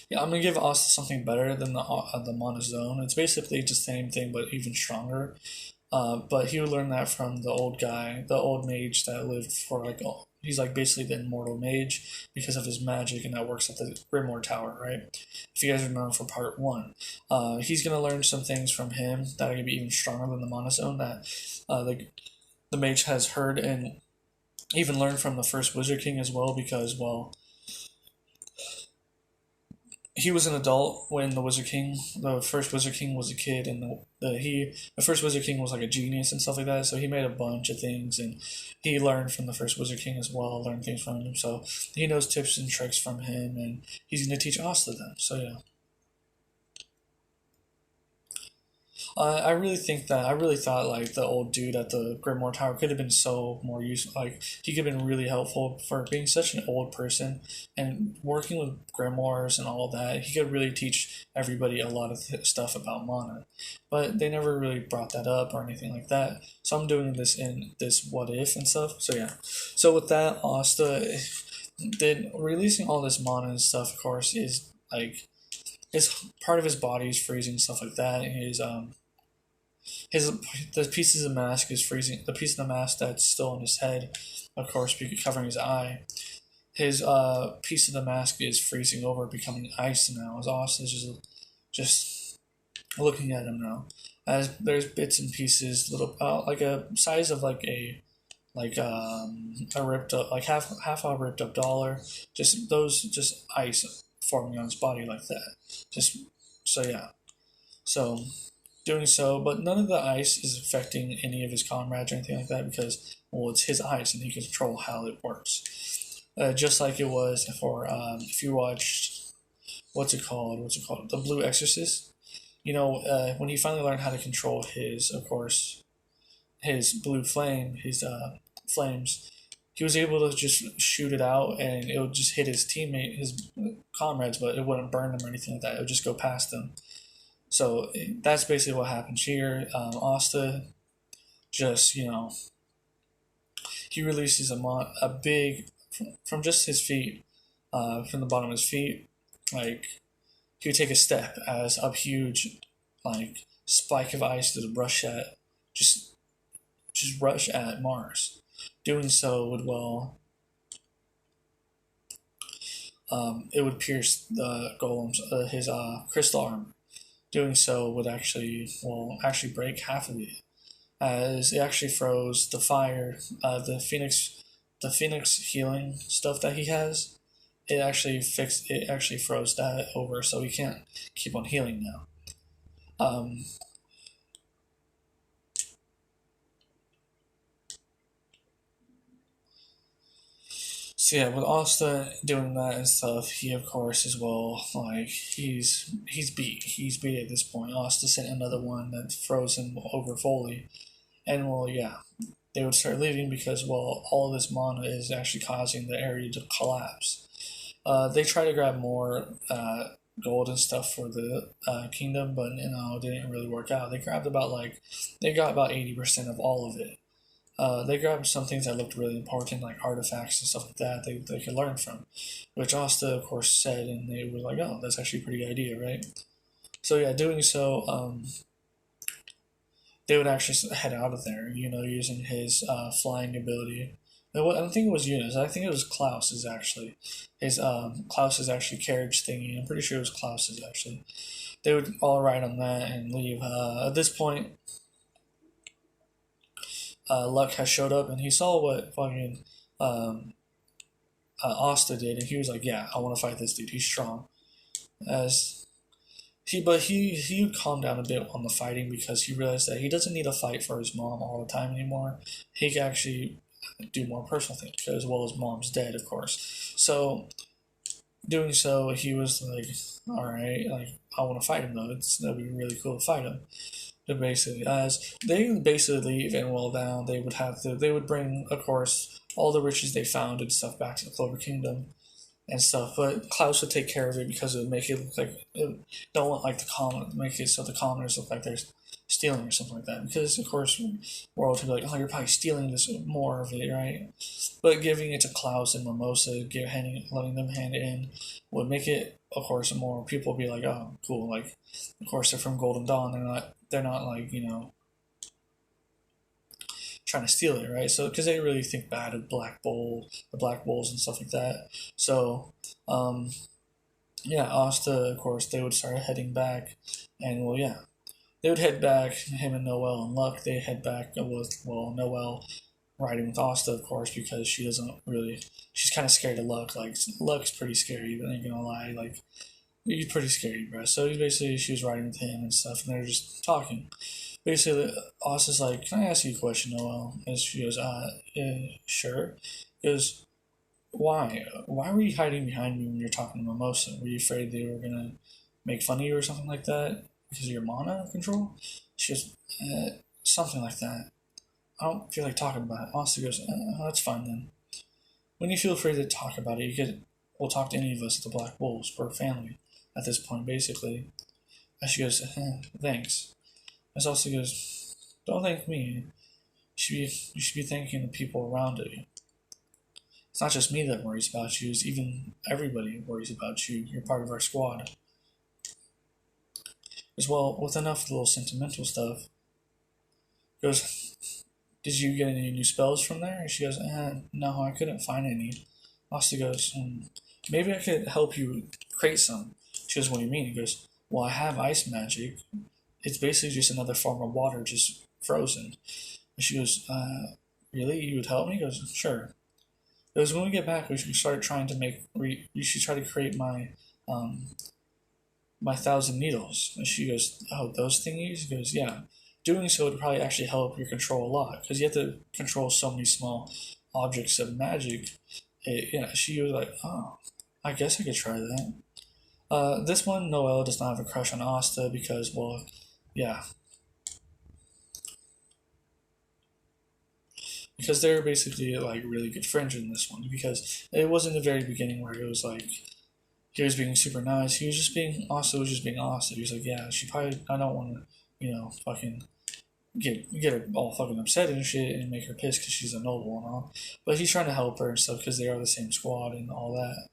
Yeah, I'm gonna give Asta something better than the monozone. It's basically the same thing, but even stronger. But he would learn that from the old guy, the old mage that lived for like, he's like basically the immortal mage because of his magic, and that works at the Grimoire Tower, right? If you guys remember from part 1, he's gonna learn some things from him that are gonna be even stronger than the monozone that the mage has heard and even learned from the first Wizard King as well, because well, he was an adult when the first Wizard King was a kid, and the first Wizard King was like a genius and stuff like that. So he made a bunch of things, and he learned from the first Wizard King as well. Learned things from him, so he knows tips and tricks from him, and he's gonna teach Asta them. So yeah. I really think that I really thought like the old dude at the Grimoire Tower could have been so more useful. Like he could have been really helpful for being such an old person and working with grimoires and all that. He could really teach everybody a lot of stuff about mana, but they never really brought that up or anything like that. So I'm doing this in this what if and stuff. So yeah. So with that, Asta then releasing all this mana and stuff. Of course, is like his part of his body is freezing, stuff like that. His the pieces of mask is freezing. The piece of the mask that's still on his head, of course, covering his eye. His piece of the mask is freezing over, becoming ice now. As Austin is just looking at him now. As there's bits and pieces, little like a size of like a ripped up like half a ripped up dollar. Just ice forming on his body like that. Just so yeah. So doing so, but none of the ice is affecting any of his comrades or anything like that because, well, it's his ice and he can control how it works. Just like it was for, if you watched, what's it called? The Blue Exorcist. You know, when he finally learned how to control his, of course, his blue flame, his flames, he was able to just shoot it out and it would just hit his teammate, his comrades, but it wouldn't burn them or anything like that. It would just go past them. So that's basically what happens here. Asta just, he releases a big, from just his feet, from the bottom of his feet, like, he would take a step as a huge, like, spike of ice would rush at, just rush at Mars. Doing so would, it would pierce the golem's, his crystal armor. Doing so would actually break half of it, as it actually froze the fire, the phoenix healing stuff that he has. It actually froze that over, so he can't keep on healing now. So yeah, with Asta doing that and stuff, he of course as well, like he's beat. He's beat at this point. Asta sent another one that froze him over fully. And well yeah, they would start leaving because well all of this mana is actually causing the area to collapse. They try to grab more gold and stuff for the kingdom, but it didn't really work out. They got about 80% of all of it. They grabbed some things that looked really important, like artifacts and stuff like that, they could learn from, which Asta, of course, said, and they were like, oh, that's actually a pretty good idea, right? So, yeah, doing so, they would actually head out of there, using his flying ability. I don't think it was Eunice, I think it was Klaus's, actually. Klaus's, actually, carriage thingy, I'm pretty sure it was Klaus's, actually. They would all ride on that and leave. At this point, Luck has showed up and he saw what fucking Asta did, and he was like, "Yeah, I want to fight this dude. He's strong." But he calmed down a bit on the fighting because he realized that he doesn't need to fight for his mom all the time anymore. He can actually do more personal things because, well, his mom's dead, of course. So doing so, he was like, "All right, like I want to fight him though. That'd be really cool to fight him." Basically, as they basically leave and well down, they would bring, of course, all the riches they found and stuff back to the Clover Kingdom and stuff. But Klaus would take care of it because it would make it look like don't want like make it so the commoners look like they're stealing or something like that. Because of course, world would be like, oh, you're probably stealing this more of it, right? But giving it to Klaus and Mimosa, letting them hand it in, would make it, of course, more people would be like, oh, cool. Like, of course, they're from Golden Dawn. They're not like trying to steal it, right? So because they really think bad of the Black Bulls and stuff like that. So yeah, Asta, of course, they would start heading back, and well, yeah, they would head back. Him and Noelle and Luck, they head back with Noelle riding with Asta, of course, because she's kind of scared of Luck. Like Luck's pretty scary, but I ain't gonna lie, like. He's pretty scary, bro. So he basically, she was riding with him and stuff, and they were just talking. Basically, Austin's like, "Can I ask you a question, Noel?" And she goes, yeah, sure." He goes, "Why? Why were you hiding behind me when you're talking to Mimosa? Were you afraid they were gonna make fun of you or something like that because of your mana control?" She goes, "Something like that. I don't feel like talking about it." Austin goes, "That's fine then. When you feel free to talk about it, you could. We'll talk to any of us at the Black Wolves. We're a family at this point, basically." And she goes, "Thanks." And Austin goes, "Don't thank me. You should be thanking the people around you. It's not just me that worries about you, it's even everybody worries about you. You're part of our squad." As well, with enough little sentimental stuff, goes, "Did you get any new spells from there?" And she goes, "No, I couldn't find any." Asta goes, "Maybe I could help you create some." She goes, "What do you mean?" He goes, "Well, I have ice magic. It's basically just another form of water, just frozen." And she goes, "Really? You would help me?" He goes, "Sure." It was when we get back, we should start trying to make. You should try to create um, my 1,000 needles. And she goes, "Oh, those thingies?" He goes, "Yeah." Doing so would probably actually help your control a lot because you have to control so many small objects of magic. Yeah, she was like, "Oh, I guess I could try that." This one, Noelle does not have a crush on Asta because, well, yeah, because they're basically like really good friends in this one. Because it wasn't the very beginning where it was like he was being super nice. He was just being Asta was just being Asta. He was like, "Yeah, she probably I don't want to, fucking get her all fucking upset and shit and make her pissed because she's a noble and all." But he's trying to help her and stuff because they are the same squad and all that.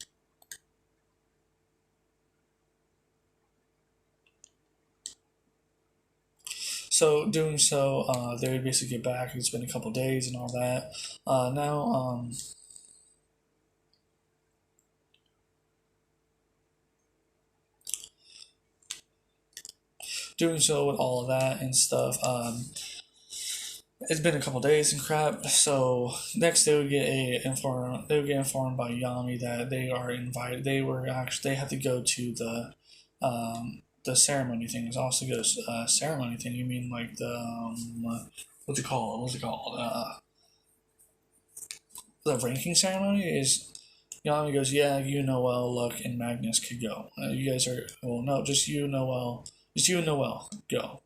So doing so, they would basically get back. It's been a couple days and all that. Now, doing so with all of that and stuff. It's been a couple days and crap. So next, they would get informed by Yami that they are invited. They have to go to the ceremony thing. It also goes ceremony thing. You mean like the what's it called? What's it called? The ranking ceremony is. Yami goes, "Yeah, you, Noel, Luck, and Magnus could go. You guys are, well, no, just you and Noel, go.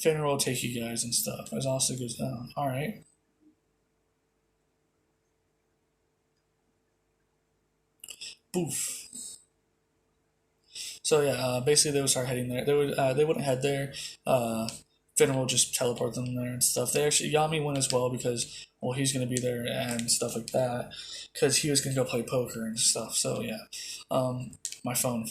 Fenrir will take you guys and stuff." As also goes, "Oh, alright." Boof. So yeah, basically they would start heading there. They wouldn't head there. Fenrir will just teleport them there and stuff. They actually Yami went as well because well he's gonna be there and stuff like that because he was gonna go play poker and stuff. So yeah, my phone